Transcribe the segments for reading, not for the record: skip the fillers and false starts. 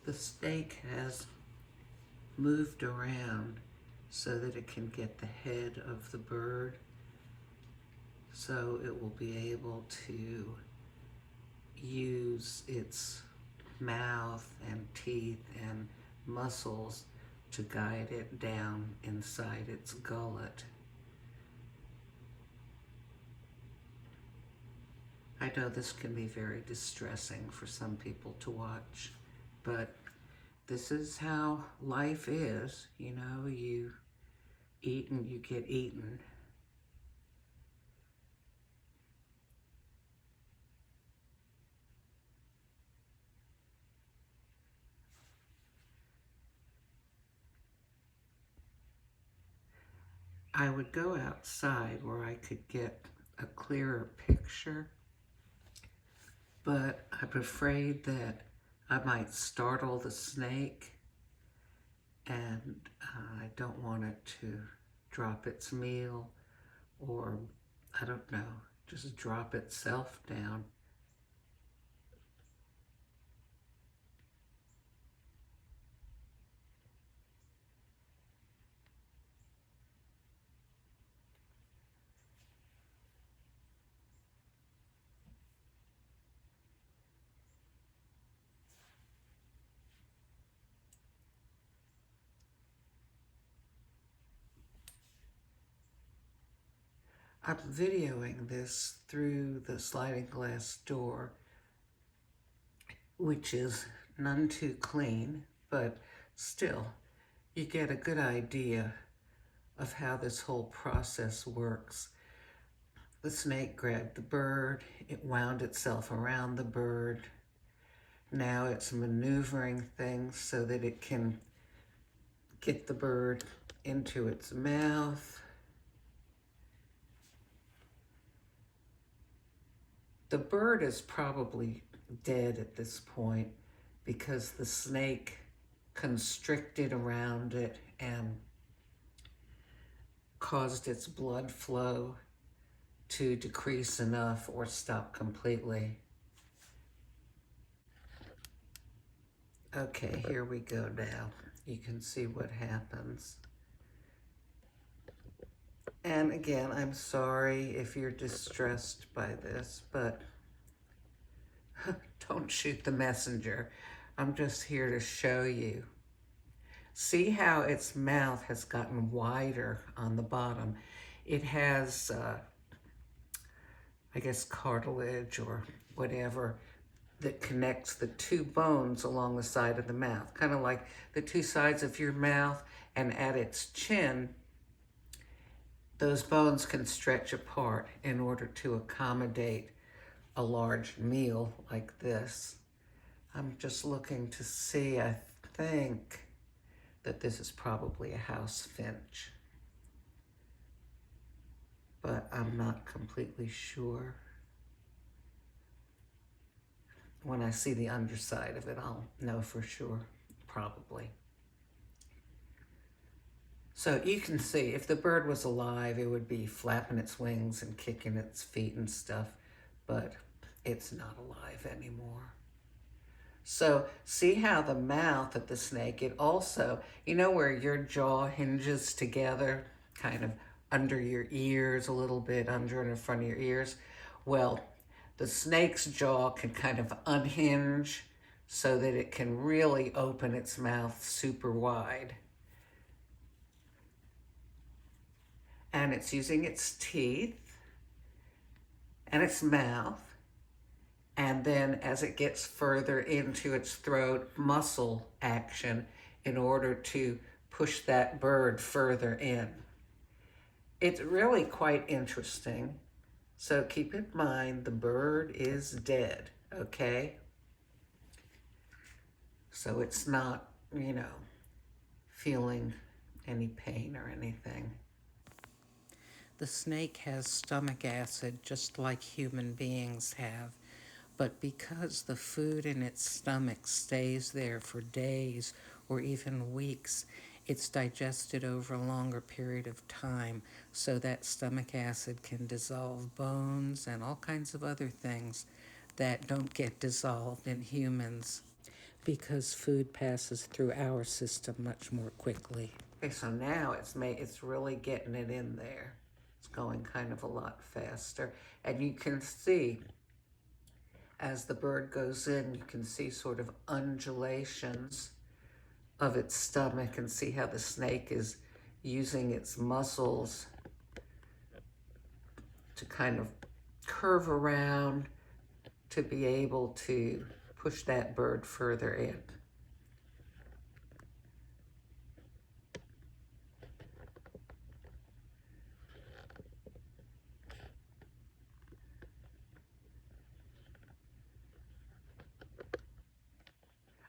The snake has moved around so that it can get the head of the bird, so it will be able to use its mouth and teeth and muscles to guide it down inside its gullet. I know this can be very distressing for some people to watch, but this is how life is. You know, you eat and you get eaten. I would go outside where I could get a clearer picture, but I'm afraid that I might startle the snake, and I don't want it to drop its meal, or I don't know, just drop itself down. I'm videoing this through the sliding glass door, which is none too clean, but still, you get a good idea of how this whole process works. The snake grabbed the bird, it wound itself around the bird. Now it's maneuvering things so that it can get the bird into its mouth. The bird is probably dead at this point because the snake constricted around it and caused its blood flow to decrease enough or stop completely. Okay, here we go now. You can see what happens. And again, I'm sorry if you're distressed by this, but don't shoot the messenger. I'm just here to show you. See how its mouth has gotten wider on the bottom. It has, I guess, cartilage or whatever that connects the two bones along the side of the mouth, kind of like the two sides of your mouth, and at its chin, those bones can stretch apart in order to accommodate a large meal like this. I'm just looking to see, I think that this is probably a house finch, but I'm not completely sure. When I see the underside of it, I'll know for sure, probably. So you can see, if the bird was alive, it would be flapping its wings and kicking its feet and stuff, but it's not alive anymore. So see how the mouth of the snake, it also, you know where your jaw hinges together, kind of under your ears, a little bit under and in front of your ears? Well, the snake's jaw can kind of unhinge so that it can really open its mouth super wide. And it's using its teeth and its mouth, and then as it gets further into its throat, muscle action in order to push that bird further in. It's really quite interesting. So keep in mind, the bird is dead, okay? So it's not, you know, feeling any pain or anything. The snake has stomach acid just like human beings have, but because the food in its stomach stays there for days or even weeks, it's digested over a longer period of time, so that stomach acid can dissolve bones and all kinds of other things that don't get dissolved in humans. because food passes through our system much more quickly. Okay, so now it's really getting it in there. It's going kind of a lot faster. And you can see, as the bird goes in, you can see sort of undulations of its stomach and see how the snake is using its muscles to kind of curve around to be able to push that bird further in.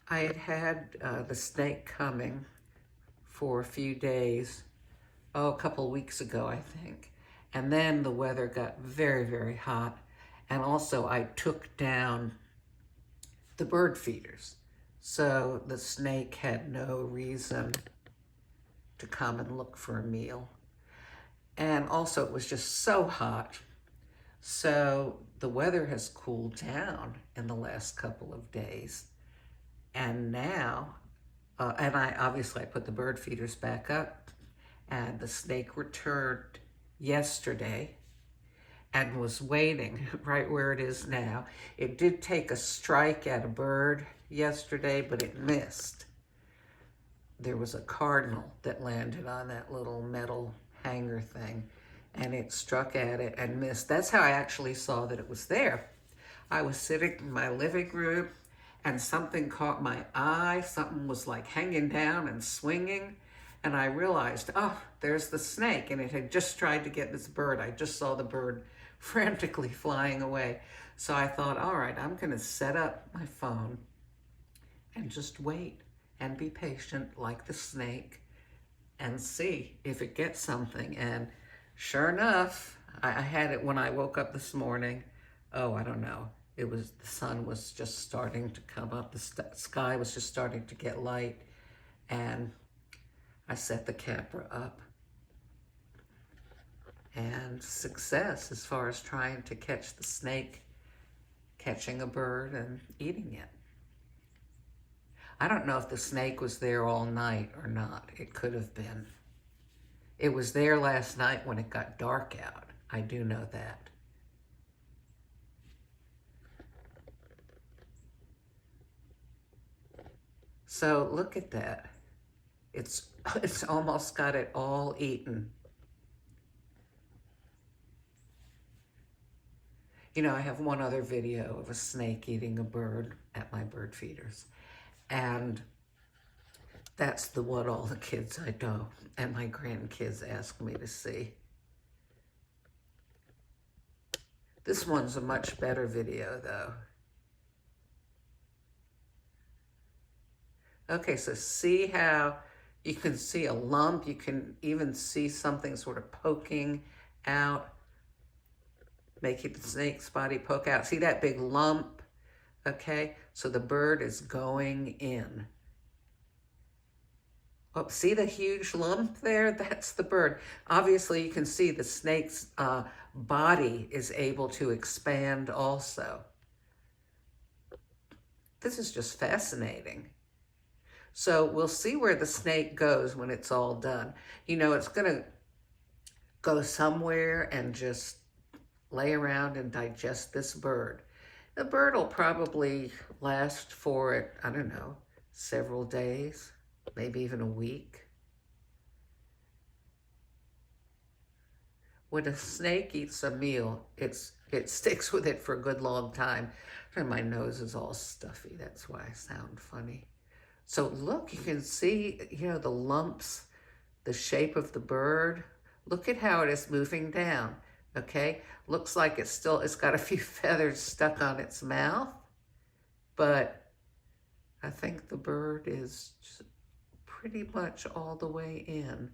I had the snake coming for a few days, a couple weeks ago, I think. And then the weather got very, very hot. And also I took down the bird feeders. So the snake had no reason to come and look for a meal. And also it was just so hot. So the weather has cooled down in the last couple of days. And now, and I put the bird feeders back up, and the snake returned yesterday and was waiting right where it is now. It did take a strike at a bird yesterday, but it missed. There was a cardinal that landed on that little metal hanger thing, and it struck at it and missed. That's how I actually saw that it was there. I was sitting in my living room, and something caught my eye. Something was like hanging down and swinging. And I realized, oh, there's the snake. And it had just tried to get this bird. I just saw the bird frantically flying away. So I thought, all right, I'm going to set up my phone and just wait and be patient like the snake and see if it gets something. And sure enough, I had it when I woke up this morning. Oh, I don't know. The sun was just starting to come up. The sky was just starting to get light. And I set the camera up. And success as far as trying to catch the snake, catching a bird and eating it. I don't know if the snake was there all night or not. It could have been. It was there last night when it got dark out. I do know that. So look at that. It's almost got it all eaten. You know, I have one other video of a snake eating a bird at my bird feeders. And that's the one all the kids I know and my grandkids ask me to see. This one's a much better video though. Okay, so see how you can see a lump, you can even see something sort of poking out, making the snake's body poke out. See that big lump? Okay, so the bird is going in. Oh, see the huge lump there? That's the bird. Obviously, you can see the snake's body is able to expand also. This is just fascinating. So we'll see where the snake goes when it's all done. You know, it's going to go somewhere and just lay around and digest this bird. The bird will probably last for, I don't know, several days, maybe even a week. When a snake eats a meal, it sticks with it for a good long time. And my nose is all stuffy, that's why I sound funny. So look, you can see, you know, the lumps, the shape of the bird. Look at how it is moving down, okay? Looks like it's got a few feathers stuck on its mouth, but I think the bird is pretty much all the way in.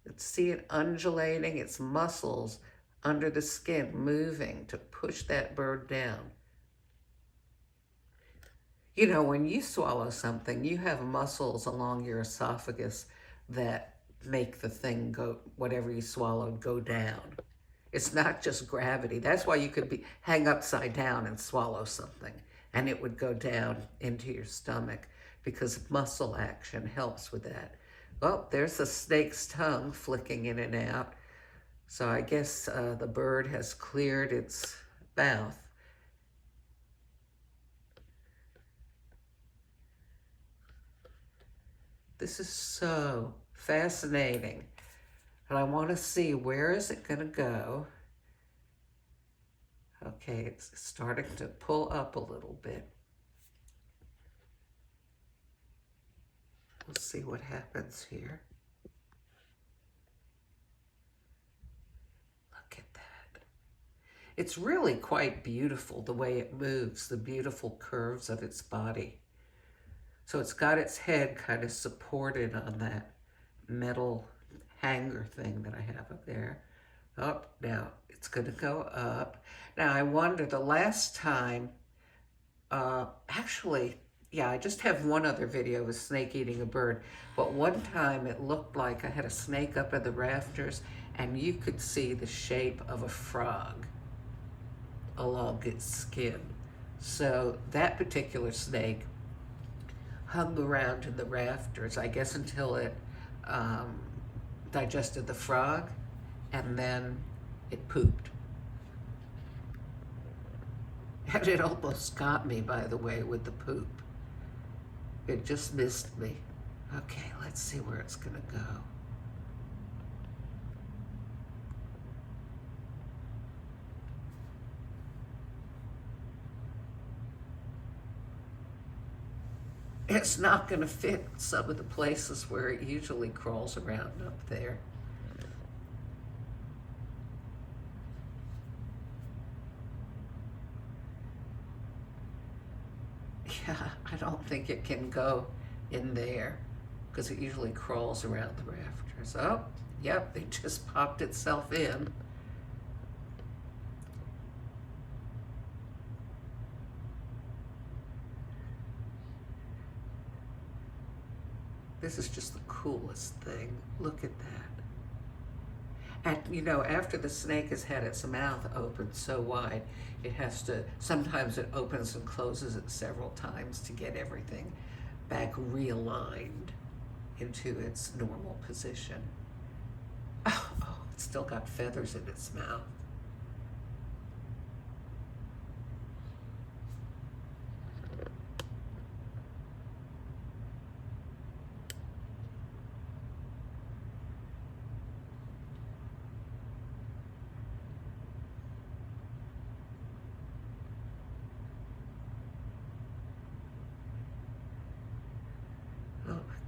Let's see it undulating, its muscles under the skin moving to push that bird down. You know, when you swallow something, you have muscles along your esophagus that make the thing go, whatever you swallowed, go down. It's not just gravity. That's why you could hang upside down and swallow something. and it would go down into your stomach because muscle action helps with that. Well, there's a snake's tongue flicking in and out. So I guess the bird has cleared its mouth. This is so fascinating. And I want to see, where is it going to go? Okay, it's starting to pull up a little bit. We'll see what happens here. Look at that. It's really quite beautiful the way it moves, the beautiful curves of its body. So it's got its head kind of supported on that metal hanger thing that I have up there. Oh, now it's going to go up. Now I wonder, the last time, actually, yeah, I just have one other video of a snake eating a bird. But one time it looked like I had a snake up in the rafters and you could see the shape of a frog along its skin. So that particular snake hung around in the rafters, I guess until it digested the frog, and then it pooped. And it almost got me, by the way, with the poop. It just missed me. Okay, let's see where it's gonna go. It's not gonna fit some of the places where it usually crawls around up there. Yeah, I don't think it can go in there because it usually crawls around the rafters. Oh, yep, it just popped itself in. This is just the coolest thing. Look at that. And you know, after the snake has had its mouth opened so wide, it has to, sometimes it opens and closes it several times to get everything back realigned into its normal position. Oh, it's still got feathers in its mouth.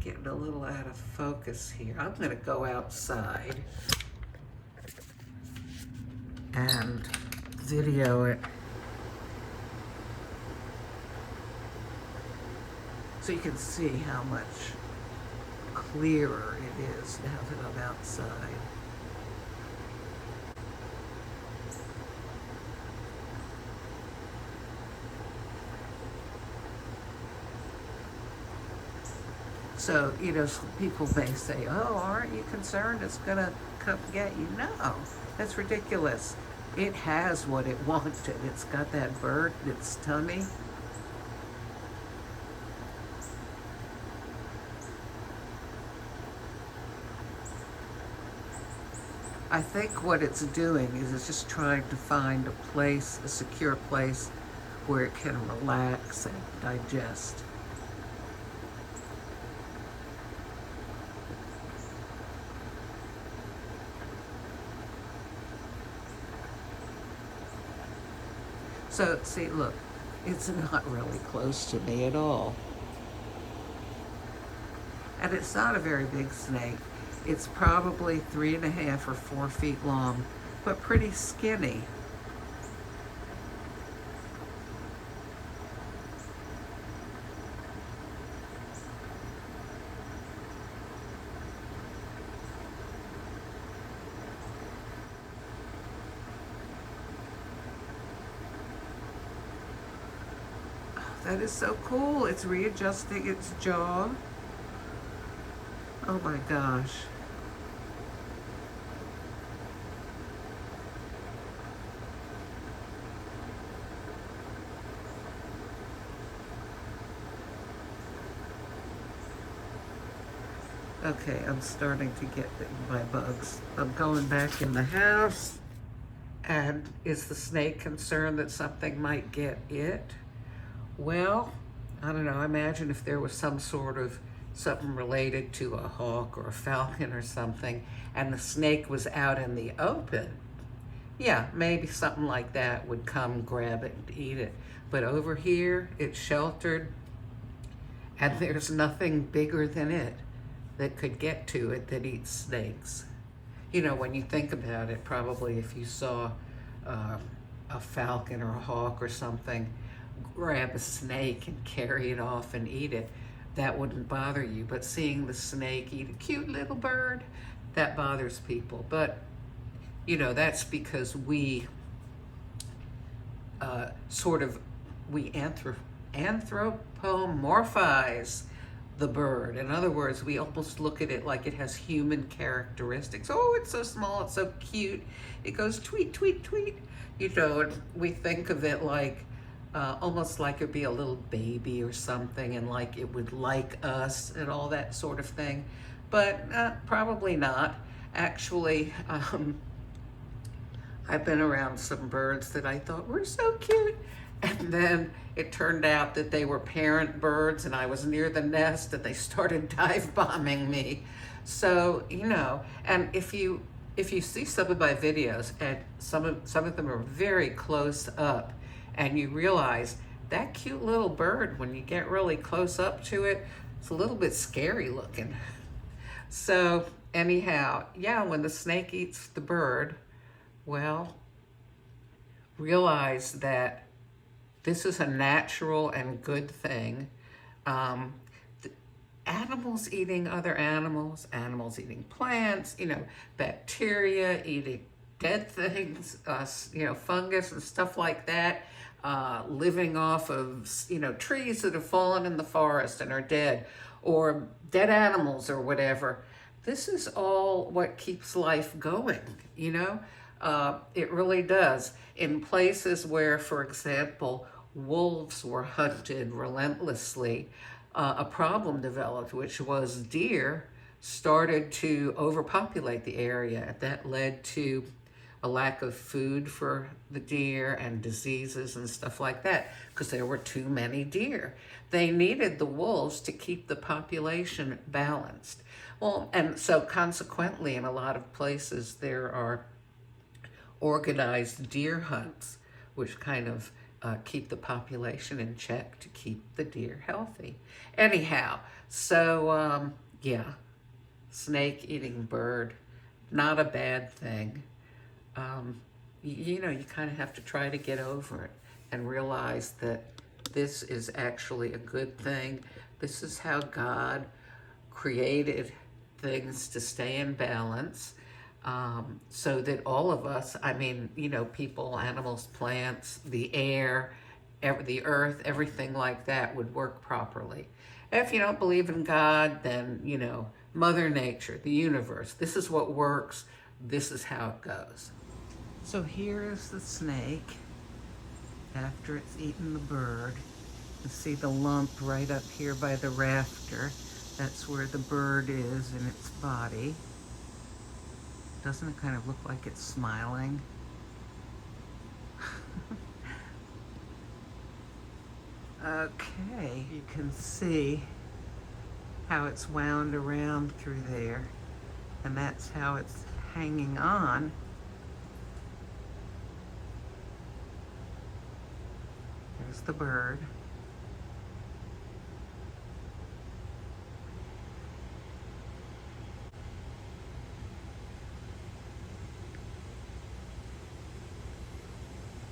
Getting a little out of focus here. I'm going to go outside and video it so you can see how much clearer it is now that I'm outside. So, you know, some people may say, oh, aren't you concerned it's going to come get you? No, that's ridiculous. It has what it wanted. It's got that bird in its tummy. I think what it's doing is it's just trying to find a place, a secure place where it can relax and digest. So, see, look, it's not really close to me at all. And it's not a very big snake. It's probably 3.5 or 4 feet long, but pretty skinny. That is so cool. It's readjusting its jaw. Oh my gosh. Okay, I'm starting to get bitten by bugs. I'm going back in the house. And is the snake concerned that something might get it? Well, I don't know. I imagine if there was some sort of something related to a hawk or a falcon or something, and the snake was out in the open, yeah, maybe something like that would come grab it and eat it. But over here, it's sheltered, and there's nothing bigger than it that could get to it that eats snakes. You know, when you think about it, probably if you saw uh, a falcon or a hawk or something grab a snake and carry it off and eat it, that wouldn't bother you. But seeing the snake eat a cute little bird, that bothers people. But, you know, that's because we sort of, we anthropomorphize the bird. In other words, we almost look at it like it has human characteristics. Oh, it's so small, it's so cute. It goes tweet, tweet, tweet. You know, and we think of it like almost like it'd be a little baby or something, and like it would like us and all that sort of thing. But probably not. Actually, I've been around some birds that I thought were so cute. And then it turned out that they were parent birds, and I was near the nest and they started dive bombing me. So, you know, and if you see some of my videos, and some of them are very close up, and you realize that cute little bird, when you get really close up to it, it's a little bit scary looking. So anyhow, yeah, when the snake eats the bird, well, realize that this is a natural and good thing. Um, Animals eating other animals, animals eating plants, you know, bacteria eating dead things, you know, fungus and stuff like that, living off of, you know, trees that have fallen in the forest and are dead, or dead animals or whatever. This is all what keeps life going, you know? It really does. In places where, for example, wolves were hunted relentlessly, a problem developed, which was deer started to overpopulate the area. That led to a lack of food for the deer and diseases and stuff like that because there were too many deer. They needed the wolves to keep the population balanced. Well, and so consequently, in a lot of places, there are organized deer hunts, which kind of keep the population in check to keep the deer healthy. Anyhow, so yeah, snake eating bird, not a bad thing. You know, you kind of have to try to get over it and realize that this is actually a good thing. This is how God created things to stay in balance, so that all of us, I mean, you know, people, animals, plants, the air, the earth, everything like that would work properly. If you don't believe in God, then, you know, Mother Nature, the universe, this is what works, this is how it goes. So here's the snake after it's eaten the bird. You see the lump right up here by the rafter. That's where the bird is in its body. Doesn't it kind of look like it's smiling? Okay, you can see how it's wound around through there, and that's how it's hanging on. There's the bird.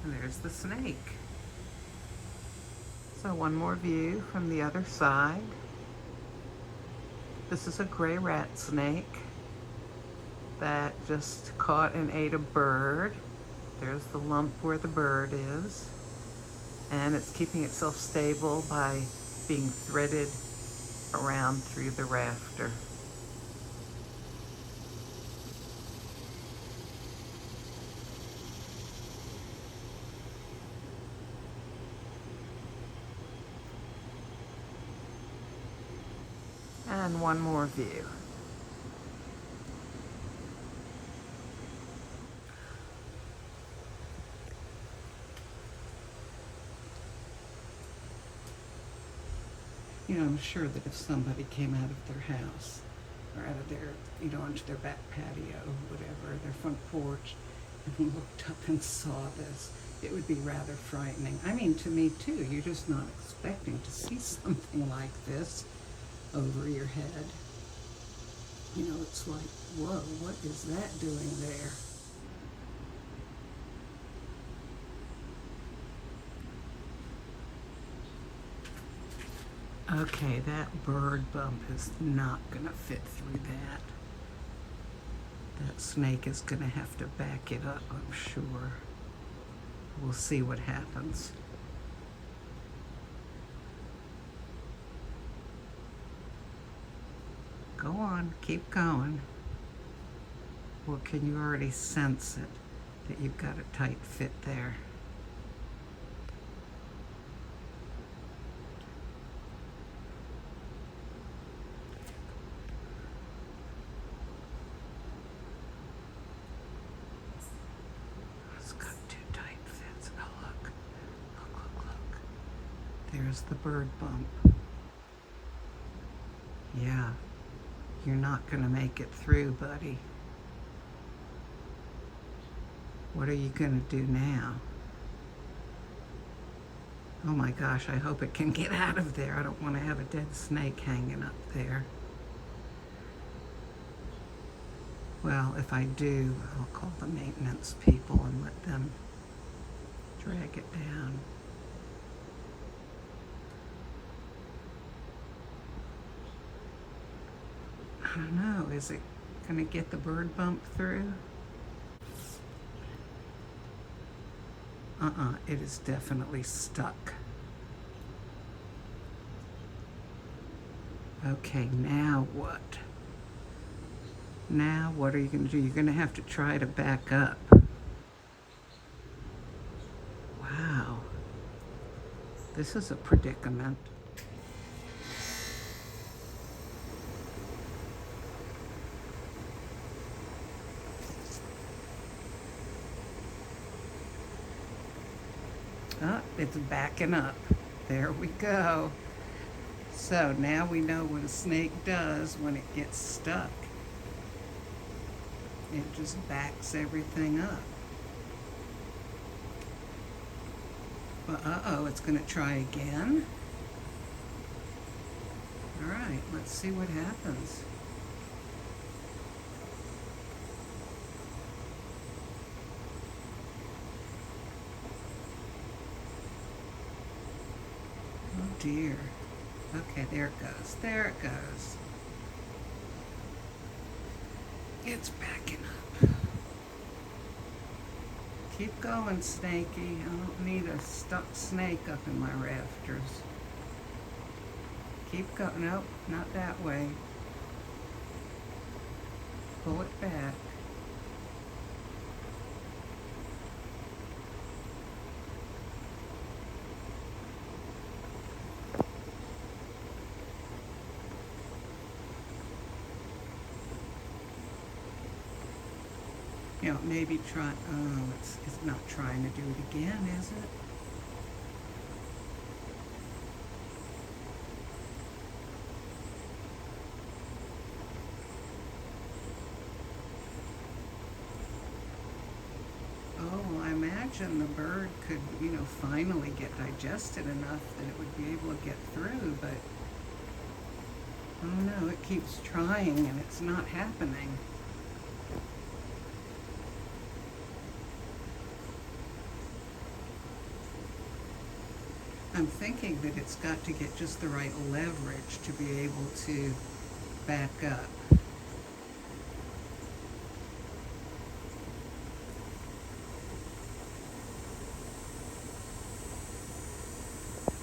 And there's the snake. So one more view from the other side. This is a gray rat snake that just caught and ate a bird. There's the lump where the bird is. And it's keeping itself stable by being threaded around through the rafter. And one more view. I'm sure that if somebody came out of their house or out of their, onto their back patio, whatever, their front porch, and looked up and saw this, it would be rather frightening. I mean, to me too, you're just not expecting to see something like this over your head. It's like, whoa, what is that doing there? Okay, that bird bump is not gonna fit through that. That snake is gonna have to back it up, I'm sure. We'll see what happens. Go on, keep going. Well, can you already sense it, that you've got a tight fit there? It's got two tight fits. Oh, look. Look. There's the bird bump. Yeah, you're not gonna make it through, buddy. What are you gonna do now? Oh my gosh, I hope it can get out of there. I don't want to have a dead snake hanging up there. Well, if I do, I'll call the maintenance people and let them drag it down. I don't know, is it gonna get the bird bump through? It is definitely stuck. Okay, now what? Now what are you gonna do? You're gonna have to try to back up. Wow. This is a predicament. Oh, it's backing up. There we go. So now we know what a snake does when it gets stuck. It just backs everything up. But uh-oh, it's going to try again. All right, let's see what happens. Oh dear. Okay, there it goes. There it goes. It's backing up. Keep going, Snakey. I don't need a stuck snake up in my rafters. Keep going. Nope, not that way. Pull it back. Maybe try, oh, it's not trying to do it again, is it? Oh, I imagine the bird could, finally get digested enough that it would be able to get through, but oh no, it keeps trying and it's not happening. I'm thinking that it's got to get just the right leverage to be able to back up.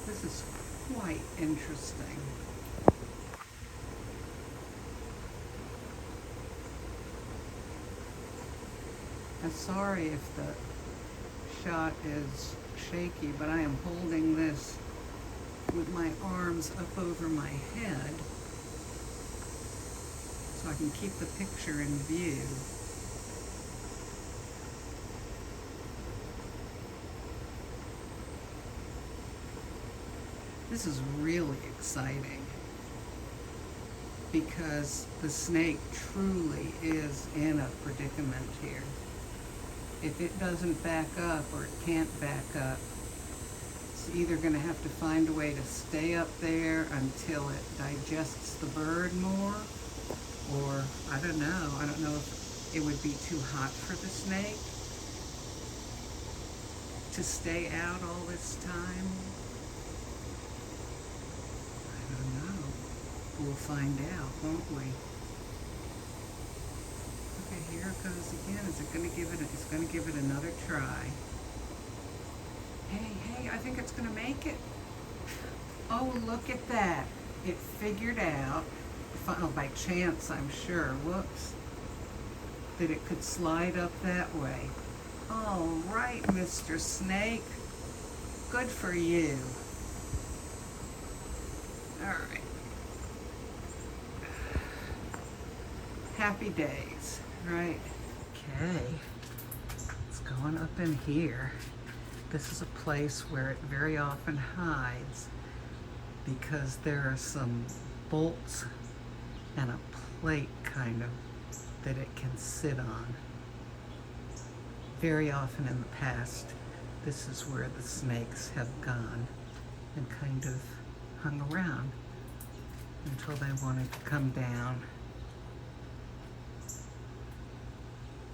This is quite interesting. I'm sorry if the shot is shaky, but I am holding this with my arms up over my head so I can keep the picture in view. This is really exciting because the snake truly is in a predicament here. If it doesn't back up, or it can't back up, it's either going to have to find a way to stay up there until it digests the bird more, or I don't know. I don't know if it would be too hot for the snake to stay out all this time. I don't know. We'll find out, won't we? Okay, here it goes again. Is it going to give it? It's going to give it another try. Hey, I think it's going to make it. Oh, look at that. It figured out, oh, by chance, I'm sure, whoops, that it could slide up that way. All right, Mr. Snake. Good for you. All right. Happy days, right? Okay. It's going up in here. This is a place where it very often hides because there are some bolts and a plate kind of that it can sit on. Very often in the past, this is where the snakes have gone and kind of hung around until they wanted to come down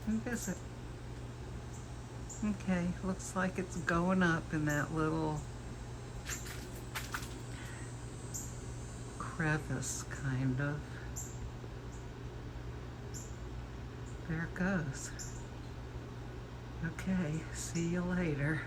and visit. Okay, looks like it's going up in that little crevice, kind of. There it goes. Okay, see you later.